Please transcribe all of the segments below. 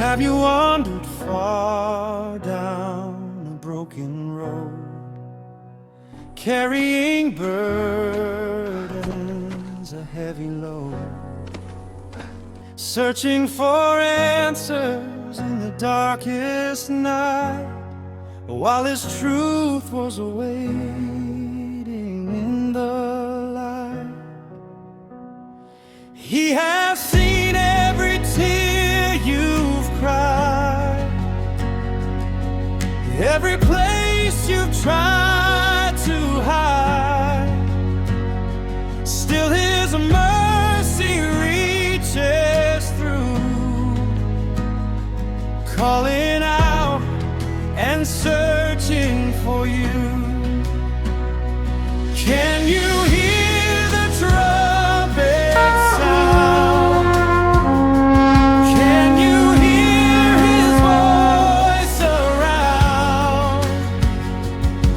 Have you wandered far down a broken road, carrying burdens, a heavy load, searching for answers in the darkest night, while His truth was awaiting in the light? He has seen every tear you've cried, every place you've tried to hide. Still His mercy reaches through, calling out and searching for you. Can you hear the trumpet sound? Can you hear His voice around?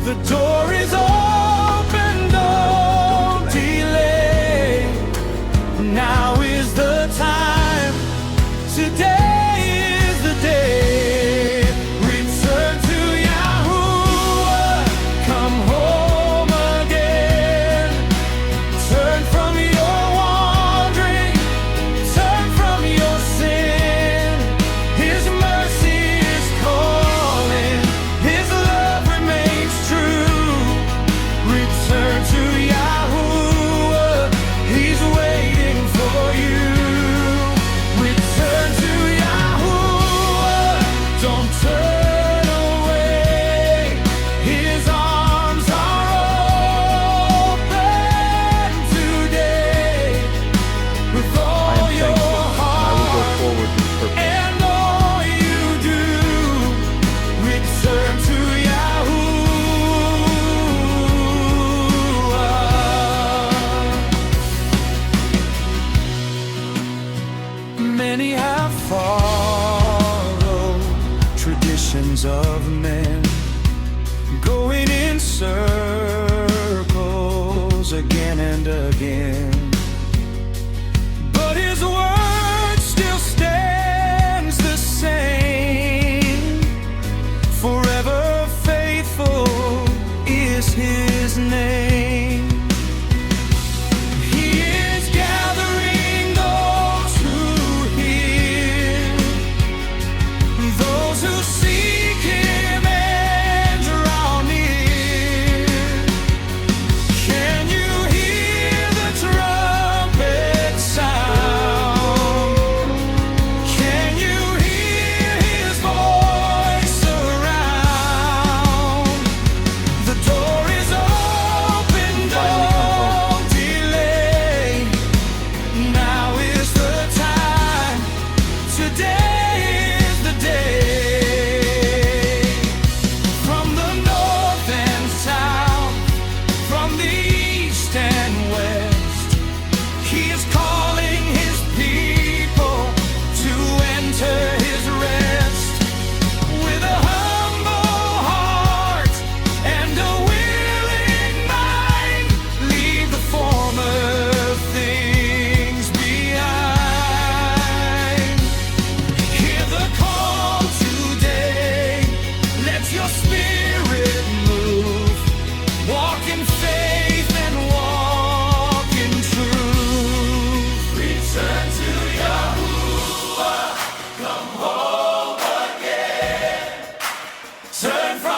The door is open, don't delay. Now is the time, today is the day. Return to Yahuah, come home again. Turn from your wandering, turn from your sin. His mercy is calling, His love remains true. Return to Yahuah, He's waiting for you. Return to Yahuah, don't turn away. His arms are open today. With all your heart and all you do, return to Yahuah. Many have followed traditions of men, going in circles again and again. But His word still stands the same. Forever faithful is His name. He is gathering those who hear, those who seek Him and draw near. Can you hear the trumpet sound? Can you hear His voice around? The door is open, don't delay. Now is the time, today is the day. From the north and south, from the east and west, He is calling His people to enter His rest. With a humble heart and a willing mind, leave the former things behind. Hear the call today, let your spirit move. Walk in faith and walk in truth. Return to Yahuah, come home again. Turn from